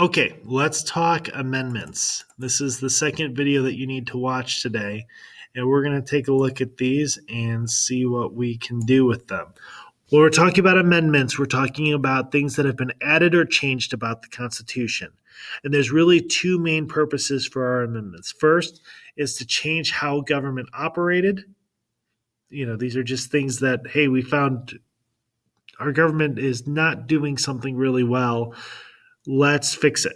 Okay, let's talk amendments. This is the second video that you need to watch today, and we're going to take a look at these and see what we can do with them. When we're talking about amendments, we're talking about things that have been added or changed about the Constitution. And there's really two main purposes for our amendments. First is to change how government operated. These are just things that, hey, we found our government is not doing something really well. Let's fix it.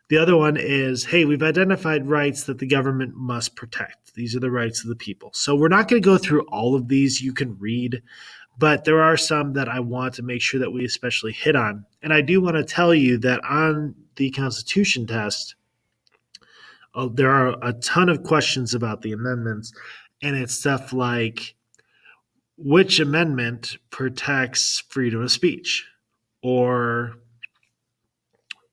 The other one is, hey, we've identified rights that the government must protect. These are the rights of the people. So we're not going to go through all of these. You can read, but there are some that I want to make sure that we especially hit on. And I do want to tell you that on the Constitution test, there are a ton of questions about the amendments, and it's stuff like which amendment protects freedom of speech, or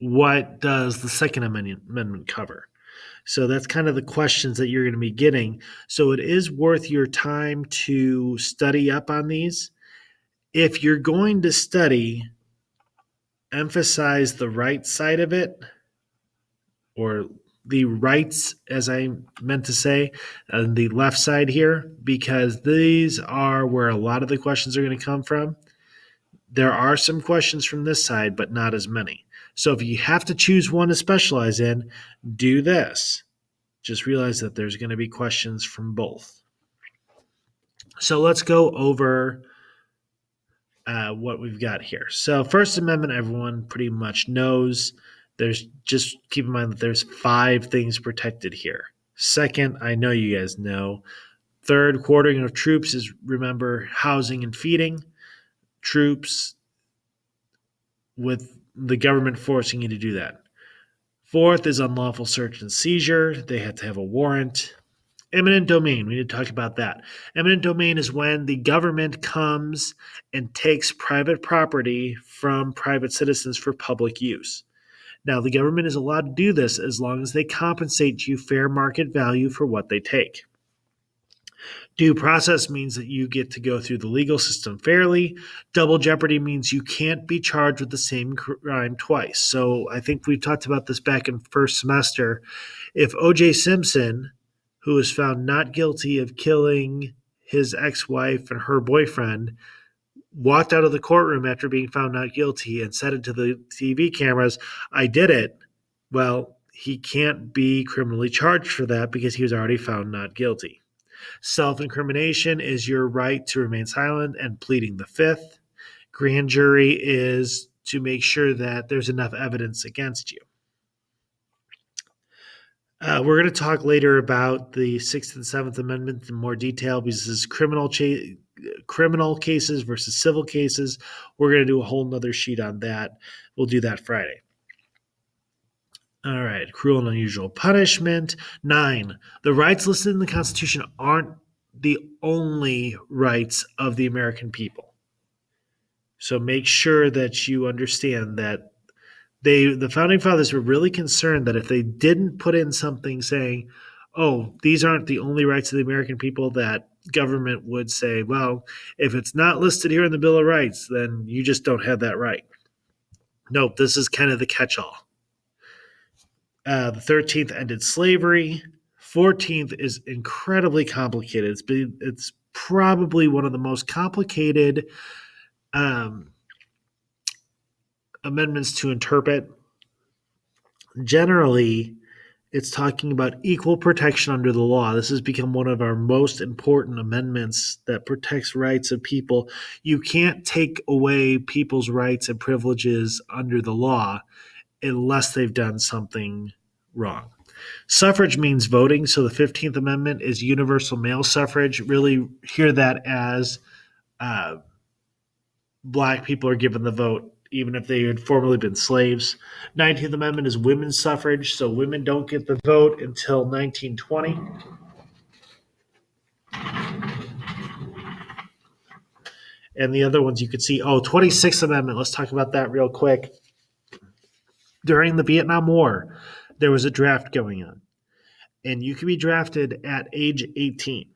what does the Second Amendment cover? So that's kind of the questions that you're going to be getting. So it is worth your time to study up on these. If you're going to study, emphasize the right side of it, or the rights, as I meant to say, on the left side here, because these are where a lot of the questions are going to come from. There are some questions from this side, but not as many. So if you have to choose one to specialize in, do this. Just realize that there's going to be questions from both. So let's go over what we've got here. So First Amendment, everyone pretty much knows. There's just keep in mind that there's 5 things protected here. Second, I know you guys know. Third, quartering of troops is, remember, housing and feeding troops with the government forcing you to do that. Fourth is unlawful search and seizure. They have to have a warrant. Eminent domain, we need to talk about that. Eminent domain is when the government comes and takes private property from private citizens for public use. Now, the government is allowed to do this as long as they compensate you fair market value for what they take. Due process means that you get to go through the legal system fairly. Double jeopardy means you can't be charged with the same crime twice. So I think we talked about this back in first semester. If O.J. Simpson, who was found not guilty of killing his ex-wife and her boyfriend, walked out of the courtroom after being found not guilty and said it to the TV cameras, I did it. Well, he can't be criminally charged for that because he was already found not guilty. Self-incrimination is your right to remain silent and pleading the fifth. Grand jury is to make sure that there's enough evidence against you. We're going to talk later about the Sixth and Seventh Amendment in more detail because this is criminal cases versus civil cases. We're going to do a whole nother sheet on that. We'll do that Friday. All right, cruel and unusual punishment. 9, the rights listed in the Constitution aren't the only rights of the American people. So make sure that you understand that the Founding Fathers were really concerned that if they didn't put in something saying, oh, these aren't the only rights of the American people, that government would say, well, if it's not listed here in the Bill of Rights, then you just don't have that right. Nope, this is kind of the catch-all. The 13th ended slavery. 14th is incredibly complicated. It's probably one of the most complicated amendments to interpret. Generally, it's talking about equal protection under the law. This has become one of our most important amendments that protects rights of people. You can't take away people's rights and privileges under the law unless they've done something wrong. Suffrage means voting, so the 15th Amendment is universal male suffrage. Really hear that as black people are given the vote, even if they had formerly been slaves. 19th Amendment is women's suffrage, so women don't get the vote until 1920. And the other ones you could see, 26th Amendment, let's talk about that real quick. During the Vietnam War, there was a draft going on, and you could be drafted at age 18.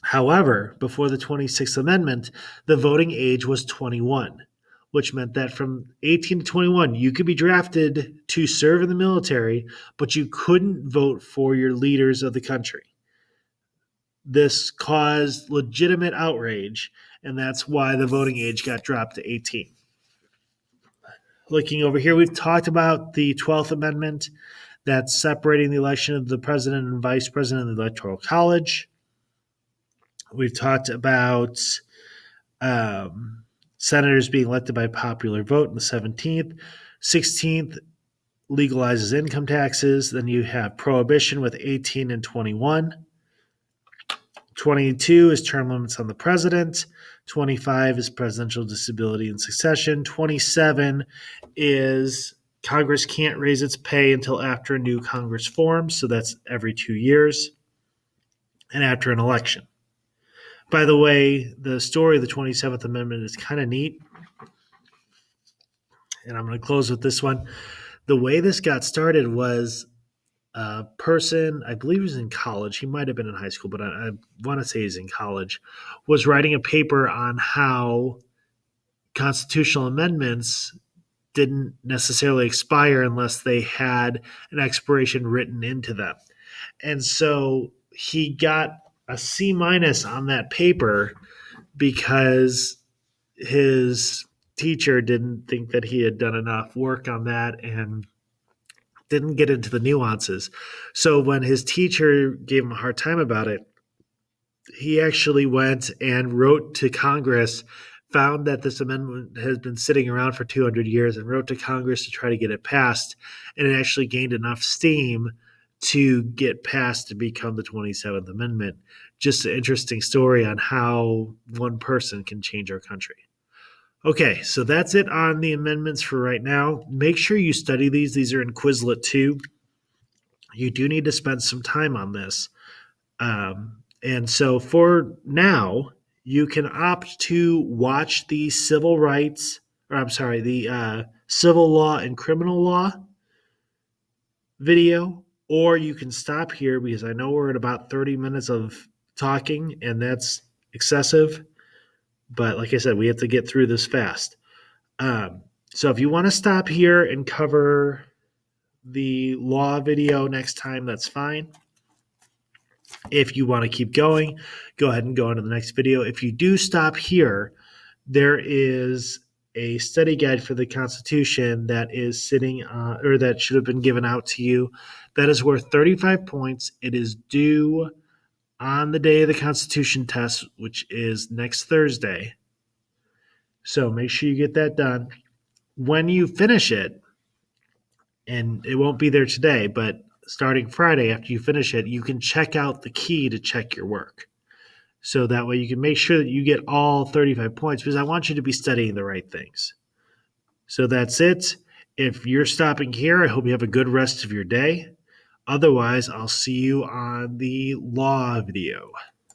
However, before the 26th Amendment, the voting age was 21. which meant that from 18 to 21, you could be drafted to serve in the military, but you couldn't vote for your leaders of the country. This caused legitimate outrage, and that's why the voting age got dropped to 18. Looking over here, we've talked about the 12th Amendment that's separating the election of the president and vice president of the Electoral College. We've talked about senators being elected by popular vote in the 17th. 16th legalizes income taxes. Then you have prohibition with 18 and 21. 22 is term limits on the president. 25 is presidential disability and succession. 27 is Congress can't raise its pay until after a new Congress forms, so that's every 2 years, and after an election. By the way, the story of the 27th Amendment is kind of neat, and I'm going to close with this one. The way this got started was a person, I believe he was in college, he might have been in high school, but I want to say he's in college, was writing a paper on how constitutional amendments didn't necessarily expire unless they had an expiration written into them. And so he got a C minus on that paper because his teacher didn't think that he had done enough work on that and didn't get into the nuances. So when his teacher gave him a hard time about it, he actually went and wrote to Congress, found that this amendment has been sitting around for 200 years, and wrote to Congress to try to get it passed. And it actually gained enough steam to get passed to become the 27th Amendment. Just an interesting story on how one person can change our country. Okay, so that's it on the amendments for right now. Make sure you study these. These are in Quizlet too. You do need to spend some time on this. And so for now, you can opt to watch the civil rights, or I'm sorry, the civil law and criminal law video, or you can stop here because I know we're at about 30 minutes of talking, and that's excessive. But like I said, we have to get through this fast. So if you want to stop here and cover the law video next time, that's fine. If you want to keep going, go ahead and go on to the next video. If you do stop here, there is a study guide for the Constitution that is sitting or that should have been given out to you. That is worth 35 points. It is due on the day of the Constitution test, which is next Thursday. So make sure you get that done. When you finish it, and it won't be there today, but starting Friday after you finish it, you can check out the key to check your work. So that way you can make sure that you get all 35 points because I want you to be studying the right things. So that's it. If you're stopping here, I hope you have a good rest of your day. Otherwise, I'll see you on the law video.